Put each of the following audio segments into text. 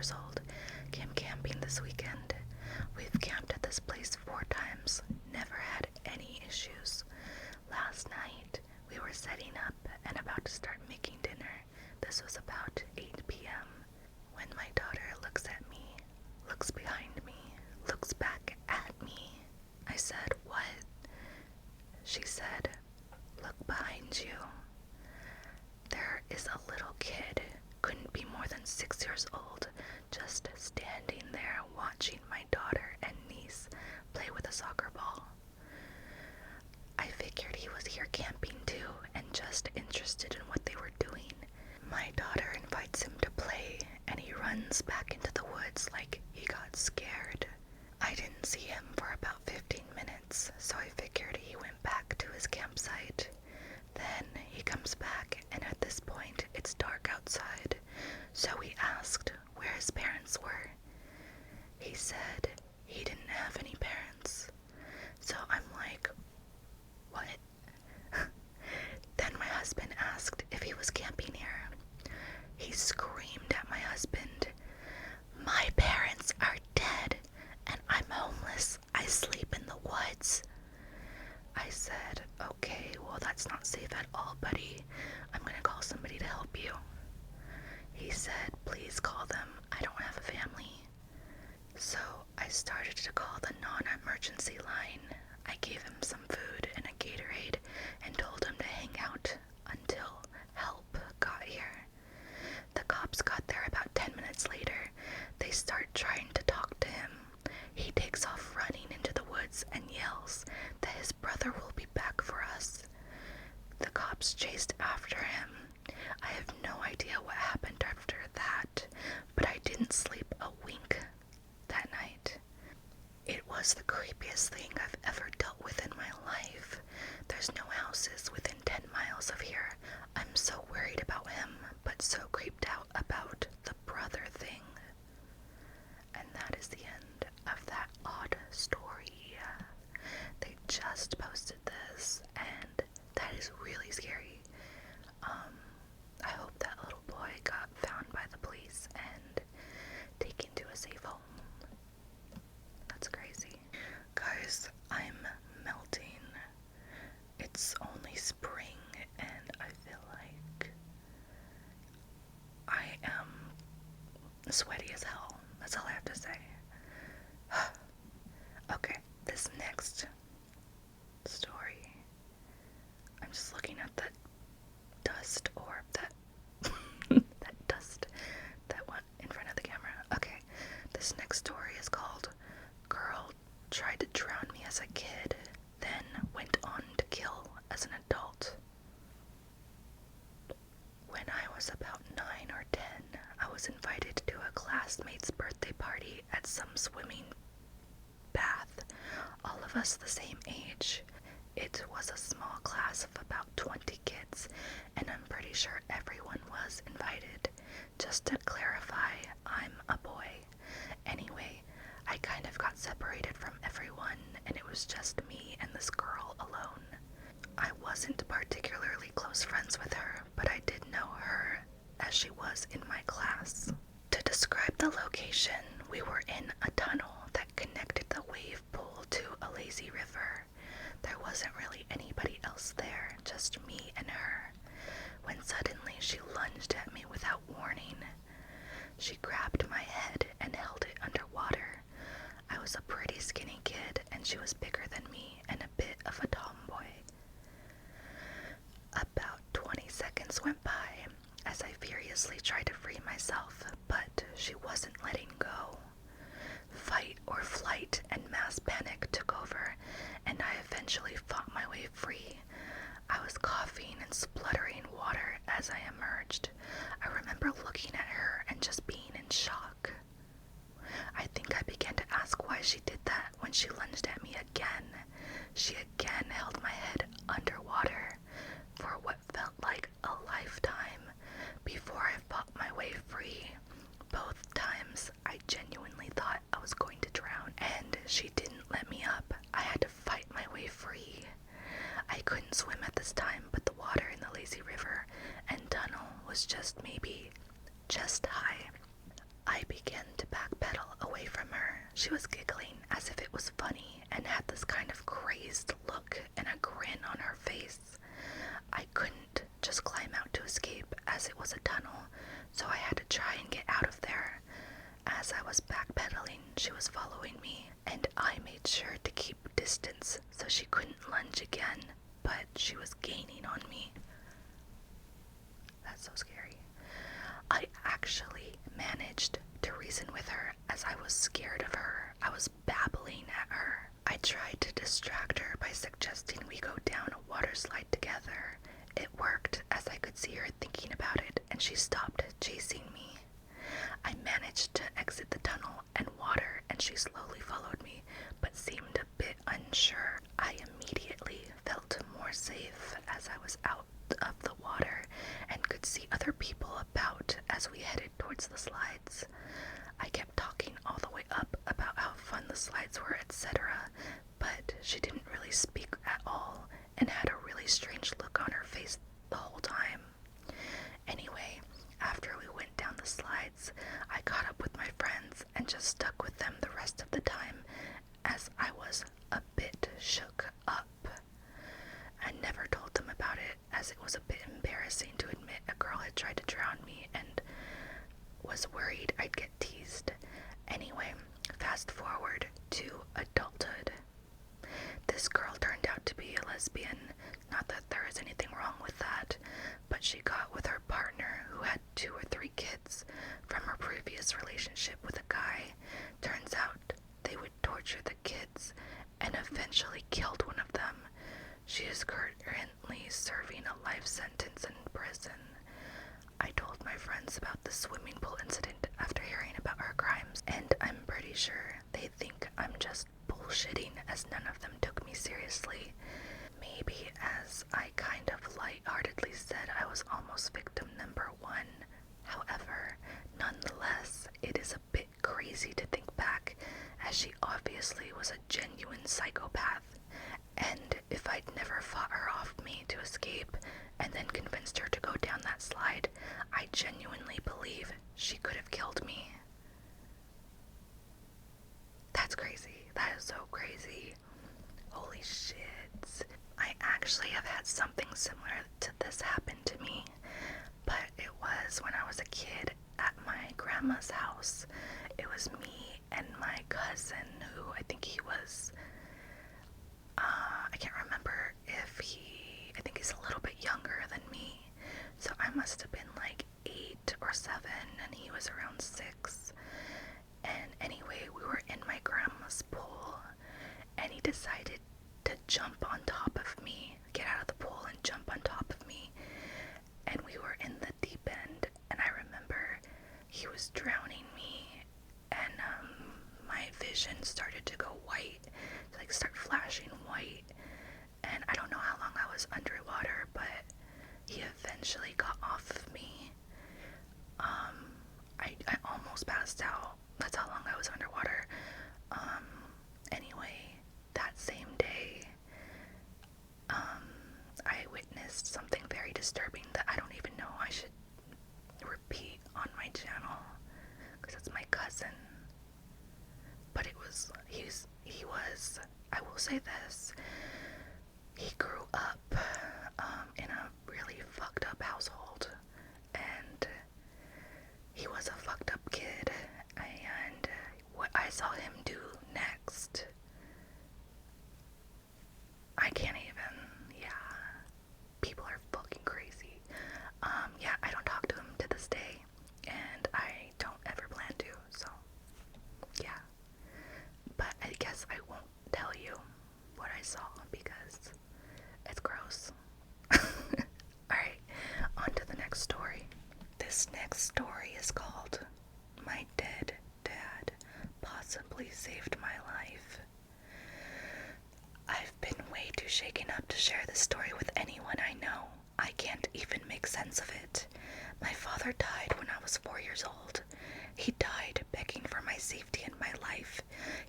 years old, came camping this weekend. We've camped at this place 4 times, never had any issues. Last night, we were setting up and about to start making dinner. This was about 8 p.m. when my daughter looks at me, looks behind me, looks back at me. I said, "What?" She said, "Look behind you." There is a little kid, couldn't be more than 6 years old, just standing there watching my daughter and niece play with a soccer ball. I figured he was here camping too and just interested in what they were doing. My daughter invites him to play and he runs back into the woods like he got scared. I didn't see him for about 15 minutes, so I figured he went back to his campsite. Then he comes back, and at this point it's dark outside, so we asked where his parents were. He said he didn't have any parents. So I'm like, what? Then my husband asked if he was camping here. He screamed at my husband, "My parents are dead, and I'm homeless. I sleep in the woods." I said, "Okay, well that's not safe at all, buddy. I'm gonna call somebody to help you." He said, "Please call them. I don't have a family." So I started to call the non-emergency line. I gave him some food and a Gatorade and told him to hang out until help got here. The cops got there about 10 minutes later. They start trying to talk to him. He takes off running into the woods and yells that his brother will be back for us. The cops chased after him. I have no idea what happened after that, but I didn't sleep a wink that night. It was the creepiest thing I've ever dealt with in my life. There's no houses within 10 miles of here. I'm so worried about him, but so creeped out about the brother thing. And that is the end of that odd story. They just posted this, and that is really scary. I hope that little boy got found by the police and taken to a safe home. That's crazy. Guys, I'm melting. It's only spring, and I feel like I am sweaty as hell. That's all I have to say. Okay, this next story. I'm just looking at that dust orb, that dust that went in front of the camera. Okay, this next story is called "Girl Tried to Drown Me as a Kid, Then Went On to Kill as an Adult." When I was about 9 or 10, I was invited to a classmate's birthday party at some swimming bath, all of us the same age. It was a small class of about 20 kids, and I'm pretty sure everyone was invited. Just to clarify, I'm a boy. Anyway, I kind of got separated from everyone, and it was just me and this girl alone. I wasn't particularly close friends with her, but I did know her as she was in my class. To describe the location, we were in a tunnel that connected the wave pool to a lazy river. There wasn't really anybody else there, just me and her, when suddenly she lunged at me without warning. She grabbed my head and held it underwater. I was a pretty skinny kid, and she was bigger than me and a bit of a tomboy. About 20 seconds went by as I furiously tried to free myself, but she wasn't letting go. Fight or flight and mass panic took over, and I eventually fought my way free. I was coughing and spluttering water as I emerged. I remember looking at her and just being in shock. I think I began to ask why she did that when she lunged at me again. She again held my head underwater for what felt like a lifetime before I fought my way free. Both times I genuinely thought I was going to drown, and she didn't let me up. I had to fight my way free. I couldn't swim at this time, but the water in the lazy river and tunnel was just maybe just high. I began to backpedal away from her. She was giggling as if it was funny and had this kind of crazed look and a grin on her face. I couldn't just climb out to escape as it was a tunnel, so I had to try and get out of there. As I was backpedaling, she was following me, and I made sure to keep distance so she couldn't lunge again, but she was gaining on me. That's so scary. I actually managed to reason with her as I was scared of her. I was babbling at her. I tried to distract her by suggesting we go down a water slide together. It worked as I could see her thinking about it, and she stopped chasing me. I managed to exit the tunnel and water, and she slowly followed me, but seemed a bit unsure. I immediately felt more safe as I was out of the water and could see other people about as we headed towards the slides. I kept talking all the way up about how fun the slides were, etc., but she didn't really speak at all and had a really strange look on her face the whole time. Anyway, after we went down the slides, I caught up with my friends and just stuck with them the rest of the time as I was a bit shook up. I never told them about it as it was a bit embarrassing to admit a girl had tried to drown me and was worried I'd get teased. Anyway, fast forward to adulthood. This girl turned out to be a lesbian. Not that there is anything wrong with that, but she got with her partner who had 2 or 3 kids from her previous relationship with a guy. Turns out they would torture the kids and eventually killed one of them. She is currently serving a life sentence in prison. I told my friends about the swimming pool incident after hearing about her crimes, and I'm pretty sure they think I'm just bullshitting as none of them took me seriously. Maybe as I kind of lightheartedly said I was almost victim number 1. However, nonetheless, it is a bit crazy to think back, as she obviously was a genuine psychopath. And if I'd never fought her off me to escape and then convinced her to go down that slide, I genuinely believe she could have killed me. That's crazy. That is so crazy. Holy shit. I actually have had something similar to this happen to me, but it was when I was a kid at my grandma's house. It was me and my cousin, who I think he was I can't remember I think he's a little bit younger than me, so I must have been like 8 or 7 and he was around 6. And anyway, we were in my grandma's pool and he decided to jump on top of me, get out of the pool and jump on top of me, and we were in the deep end, and I remember he was drowning me, and my vision started to go white, start flashing white, and I don't know how long I was underwater, but he eventually got off of me. I almost passed out. That's how long I was underwater. Anyway, that same day, I witnessed something very disturbing that I don't even know I should repeat on my channel, because it's my cousin. But he was, I will say this, he grew up in a really fucked up household, and he was a fucked up kid, and what I saw him do next, I can't even, yeah, people are fucking crazy. Yeah, I don't talk to him to this day, and I don't ever plan to, so, yeah. But I guess I won't tell you what I saw because it's gross. Alright, on to the next story. This next story is called My Dead Dad Possibly Saved My Life. I've been way too shaken up to share this story with anyone I know. I can't even make sense of it. My father died when I was 4 years old. He died begging for my safety and my life.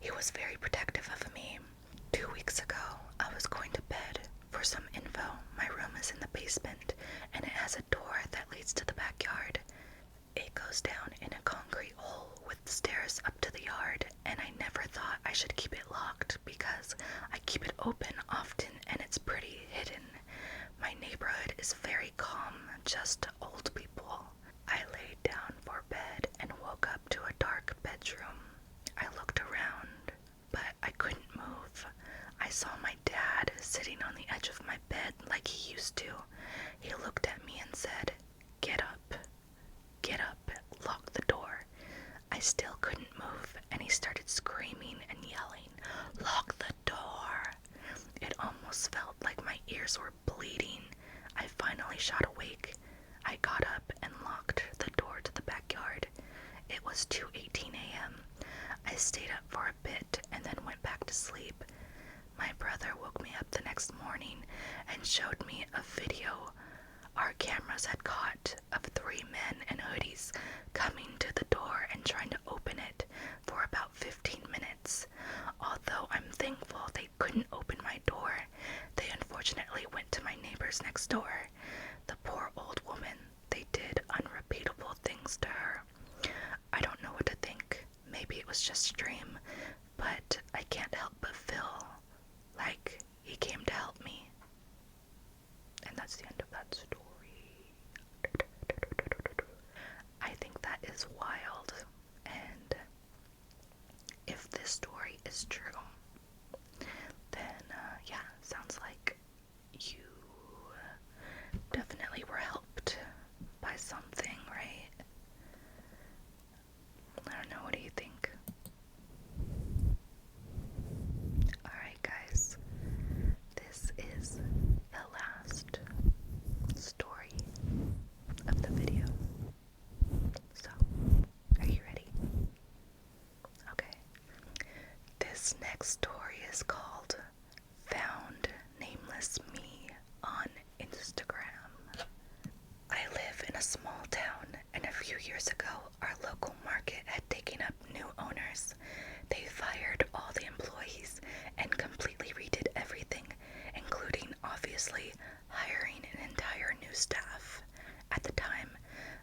He was very protective of me. 2 weeks ago, I was going to bed. For some info, my room is in the basement, and it has a door that leads to the backyard. It goes down in a concrete hole I should keep it locked because I keep it open often and it's pretty hidden. My neighborhood is very calm, just old people. I laid down for bed and woke up to a dark bedroom. I looked around, but I couldn't move. I saw my dad sitting on the edge of my bed like he used to. He looked at me and said, "Get up, lock the door." I still couldn't move, and he started screaming and yelling, "Lock the door!" It almost felt like my ears were bleeding. I finally shot awake. I got up and locked the door to the backyard. It was 2:18 a.m. I stayed up for a bit and then went back to sleep. My brother woke me up the next morning and showed me a video our cameras had caught of 3 men in hoodies coming to the door and trying to open it for about 15 minutes. Although I'm thankful they couldn't open my door, they unfortunately went to my neighbors next door. The poor old woman, they did unrepeatable things to her. I don't know what to think. Maybe it was just a dream, but I can't help but feel like he came to help me. And that's the end of that story. I think that is wild, and if this story is true, then yeah, sounds like you definitely were helped by something, right? I don't know, what do you think? Alright guys, this is the last story of the video. So, are you ready? Okay. This next story is called Found Nameless Me on Instagram. I live in a small town, and a few years ago, our local market had taken up new owners. They fired all the employees and completely redid everything, including, obviously, hiring an entire new staff. At the time,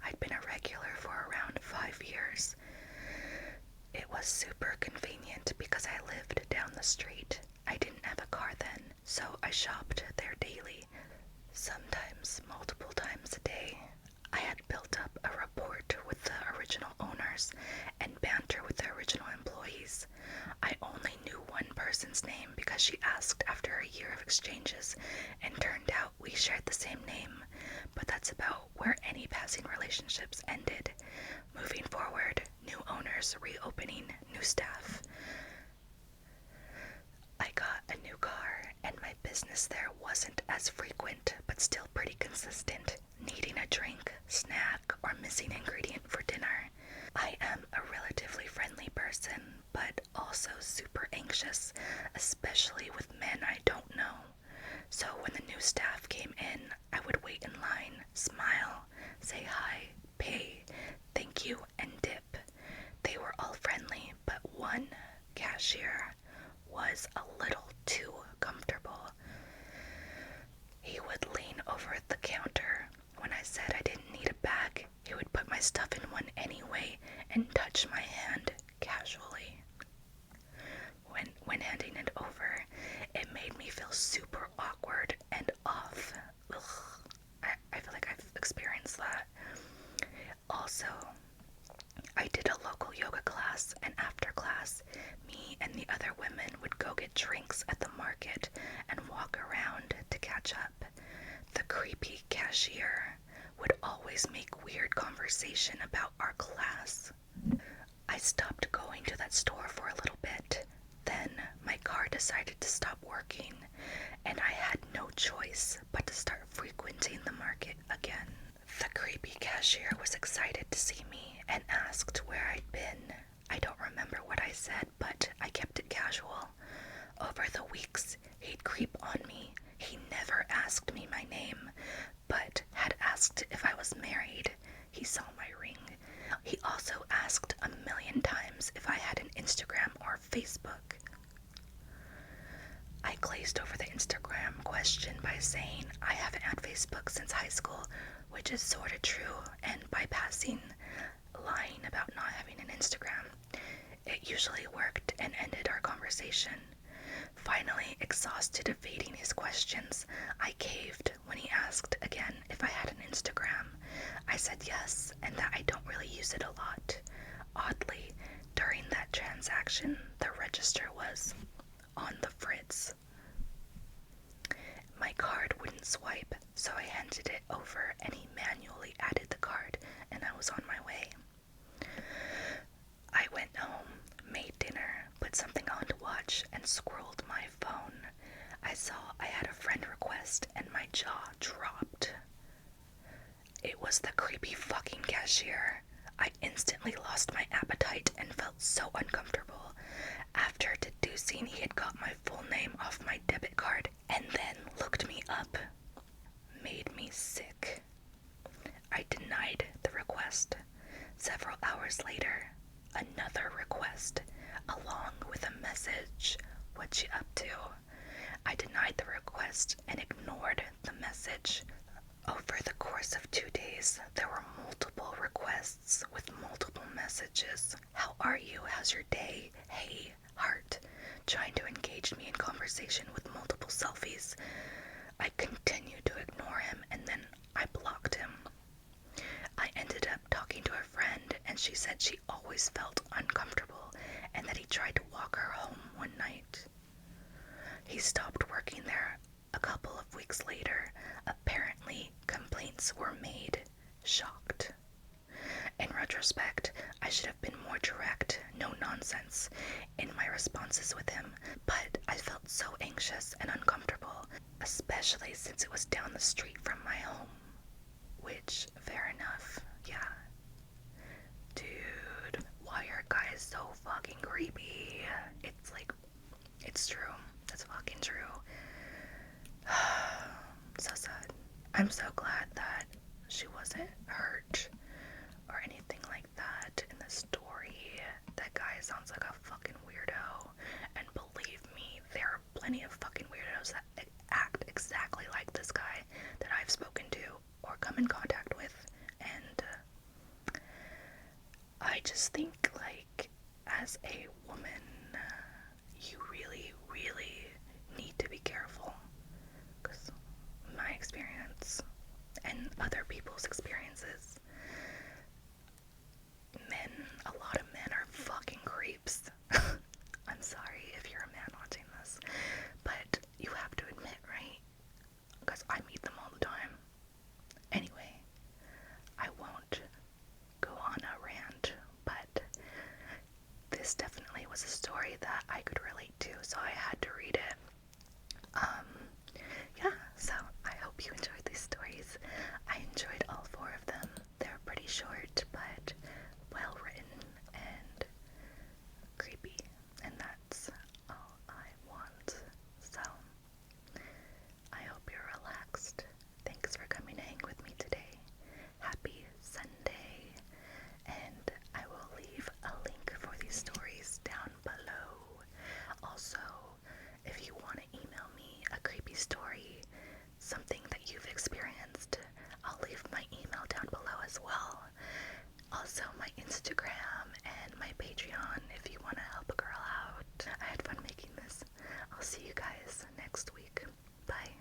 I'd been a regular for around 5 years. It was super convenient because I lived down the street. I didn't have a car then, so I shopped there daily, sometimes multiple times a day. I had built up a rapport with the original owners and banter with the original employees. I only knew one person's name because she asked after a year of exchanges, and turned out we shared the same name, but that's about where any passing relationships ended. Moving forward, new owners, reopening, new staff. I got a new car, and my business there wasn't as frequent, but still pretty consistent, needing a drink, snack, or missing ingredient for dinner. I am a relatively friendly person, but also super anxious, especially with men I don't know. So when the new staff came in, I would wait in line, smile, say hi, pay, thank you, and dip. They were all friendly, but one cashier was a little too comfortable. He would lean over the counter. When I said I didn't need a bag, he would put my stuff in one anyway and touch my hand casually. When handing it over, it made me feel super awkward and off. Ugh. I feel like I've experienced that. Also, I did a local yoga class, and after class, me and the other women would go get drinks at the market and walk around to catch up. The creepy cashier would always make weird conversation about our class. I stopped going to that store for a little bit. Then my car decided to stop working, and I had no choice but to start frequenting the market again. The creepy cashier was excited to see me and asked where I'd been. I don't remember what I said, but I kept it casual. Over the weeks, he'd creep on me. He never asked me my name, but had asked if I was married. He saw my ring. He also asked a million times if I had an Instagram or Facebook. I glazed over the Instagram question by saying I haven't had Facebook since high school, which is sort of true, and bypassing lying about not having an Instagram. It usually worked and ended our conversation I said yes, and that I don't really use it a lot. Oddly, during that transaction, the register was on the fritz. My card wouldn't swipe, so I handed it over and he manually added the card, and I was on my way. I went home, made dinner, put something on to watch, and scrolled my phone. I saw I had a friend request, and my jaw dropped. It was the creepy fucking cashier. I instantly lost my appetite and felt so uncomfortable. After deducing he had got my full name off my debit card and then looked me up, made me sick. I denied the request. Several hours later, another request, along with a message, "What you up to?" I denied the request and ignored the message. Over the course of 2 days, there were multiple requests with multiple messages. "How are you? How's your day? Hey, heart," trying to engage me in conversation with multiple selfies. I continued to ignore him and then I blocked him. I ended up talking to a friend and she said she always felt uncomfortable and that he tried to walk her home one night. He stopped working there a couple of weeks later. Apparently, complaints were made. Shocked. In retrospect, I should have been more direct, no nonsense, in my responses with him, but I felt so anxious and uncomfortable, especially since it was down the street from my home. Which, fair enough, yeah. Dude, why are guys so fucking creepy? It's like, it's true. It's fucking true. So sad. I'm so glad that she wasn't hurt or anything like that in the story. That guy sounds like a fucking weirdo. And believe me, there are plenty of fucking weirdos that act exactly like this guy that I've spoken to or come in contact with. And I just think, like, as a woman, you really, really need to be careful. Because my experience and other people's experiences, a lot of men are fucking creeps. I'm sorry if you're a man watching this, but you have to admit, right? Because I meet them all the time. Anyway, I won't go on a rant, but this definitely was a story that I could relate to, so I had to read it. Yeah, so I hope you enjoyed these stories. I enjoyed all 4 of them. They're pretty short, but well written and creepy, and that's all I want. So, I hope you're relaxed. Thanks for coming to hang with me today. Happy Sunday, and I will leave a link for these stories down below. Also, if you want to email me a creepy story, something that you've experienced, I'll leave my email down below as well. Also, my Instagram and my Patreon if you want to help a girl out. I had fun making this. I'll see you guys next week. Bye.